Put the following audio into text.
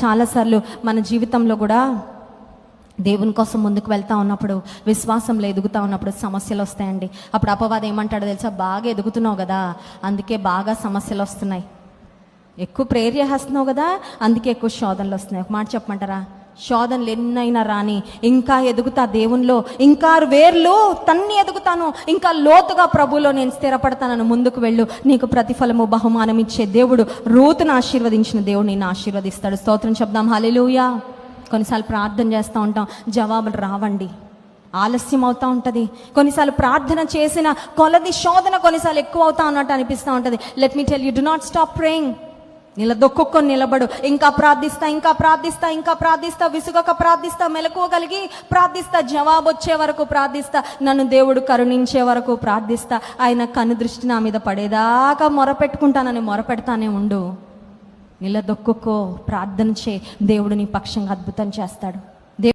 చాలాసార్లు మన జీవితంలో కూడా దేవుని కోసం ముందుకు వెళ్తా ఉన్నప్పుడు, విశ్వాసంలో ఎదుగుతూ ఉన్నప్పుడు సమస్యలు వస్తాయండి. అప్పుడు అపవాది ఏమంటాడో తెలుసా? బాగా ఎదుగుతున్నావు కదా, అందుకే బాగా సమస్యలు వస్తున్నాయి. ఎక్కువ ప్రేయర్ చేస్తున్నావు కదా, అందుకే ఎక్కువ శోధనలు వస్తున్నాయి. ఒక మాట చెప్పమంటారా? శోధనలు ఎన్నైనా రాని, ఇంకా ఎదుగుతా దేవునిలో, ఇంకా వేర్లు తన్ని ఎదుగుతాను, ఇంకా లోతుగా ప్రభువులో నేను స్థిరపడతానని ముందుకు వెళ్ళు. నీకు ప్రతిఫలము బహుమానం ఇచ్చే దేవుడు, రూతును ఆశీర్వదించిన దేవుడు నిన్ను ఆశీర్వదిస్తాడు. స్తోత్రం చెప్దాం. హల్లెలూయా. కొన్నిసార్లు ప్రార్థన చేస్తూ ఉంటాం, జవాబులు రావండి, ఆలస్యం అవుతూ ఉంటుంది. కొన్నిసార్లు ప్రార్థన చేసిన కొలది శోధన కొన్నిసార్లు ఎక్కువ అవుతా ఉన్నట్టు అనిపిస్తూ ఉంటుంది. Let me tell you, do not stop praying. నిలదొక్కుని నిలబడు. ఇంకా ప్రార్థిస్తా, ఇంకా ప్రార్థిస్తా, ఇంకా ప్రార్థిస్తా, విసుగక ప్రార్థిస్తా, మెలకువగలిగి ప్రార్థిస్తా, జవాబు వచ్చే వరకు ప్రార్థిస్తా, నన్ను దేవుడు కరుణించే వరకు ప్రార్థిస్తా, ఆయన కన్ను దృష్టి నా మీద పడేదాకా మొరపెట్టుకుంటానని మొరపెడతానే ఉండు. నిలదొక్కుకో, ప్రార్థన చే, దేవుడు నీ పక్షంగా అద్భుతం చేస్తాడు.